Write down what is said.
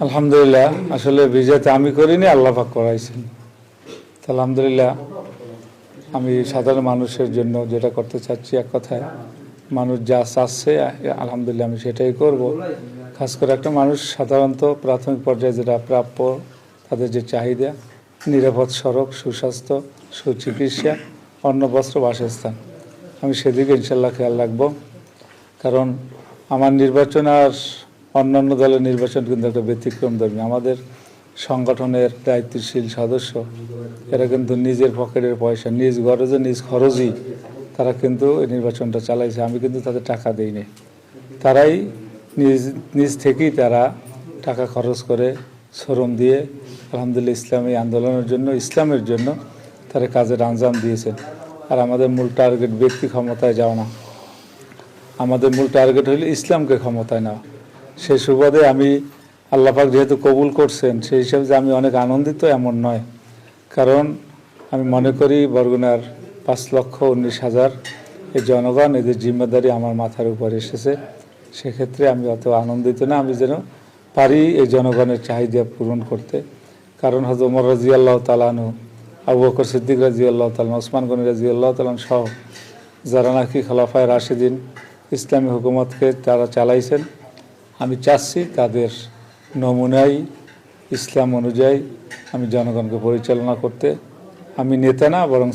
আলহামদুলিল্লাহ, আসলে বিজয়তে আমি করিনি, আল্লাহ পাক করাইছেন। তো আলহামদুলিল্লাহ, আমি সাধারণ মানুষের জন্য যেটা করতে চাচ্ছি, এক কথায় মানুষ যা চাচ্ছে আলহামদুলিল্লাহ আমি সেটাই করব। খাস করে একটা মানুষ সাধারণত প্রাথমিক পর্যায়ে যেটা প্রাপ্য, তাদের যে চাহিদা, নিরাপদ সড়ক, সুস্বাস্থ্য, সুচিকিৎসা, অন্ন, বস্ত্র, বাসস্থান, আমি সেদিকে ইনশাল্লাহ খেয়াল রাখবো। কারণ আমার নির্বাচন আর অন্যান্য দলের নির্বাচন কিন্তু একটা ব্যতিক্রম ধর্মী। আমাদের সংগঠনের দায়িত্বশীল সদস্য এরা কিন্তু নিজের পকেটের পয়সা, নিজ গরজে, নিজ খরচই তারা কিন্তু এই নির্বাচনটা চালাইছে। আমি কিন্তু তাদের টাকা দিইনি, তারাই নিজ থেকেই তারা টাকা খরচ করে, শ্রম দিয়ে আলহামদুলিল্লাহ ইসলামী আন্দোলনের জন্য, ইসলামের জন্য তারা কাজের আঞ্জাম দিয়েছেন। আর আমাদের মূল টার্গেট ব্যক্তি ক্ষমতায় যাওয়া না, আমাদের মূল টার্গেট হইল ইসলামকে ক্ষমতায় নেওয়া। সেই সুবাদে আমি আল্লাহ পাক যেহেতু কবুল করছেন, সেই হিসাবে যে আমি অনেক আনন্দিত এমন নয়। কারণ আমি মনে করি বরগুনার 5,19,000 এই জনগণ, এদের জিম্মেদারি আমার মাথার উপর এসেছে। সেক্ষেত্রে আমি অত আনন্দিত না। আমি যেন পারি এই জনগণের চাহিদা পূরণ করতে। কারণ হয়তো ওমর রাদিয়াল্লাহু তাআলা আনহু, আবু বকর সিদ্দিক রাদিয়াল্লাহু তাআলা, ওসমান গনি রাদিয়াল্লাহু তাআলা সহ যারা নাকি খোলাফায়ে রাশিদিন ইসলামী হুকুমতকে তারা চালাইছেন, আমি চাচ্ছি তাদের নমুনায় ইসলাম অনুযায়ী আমি জনগণকে পরিচালনা করতে। আমি নেতা না, বরং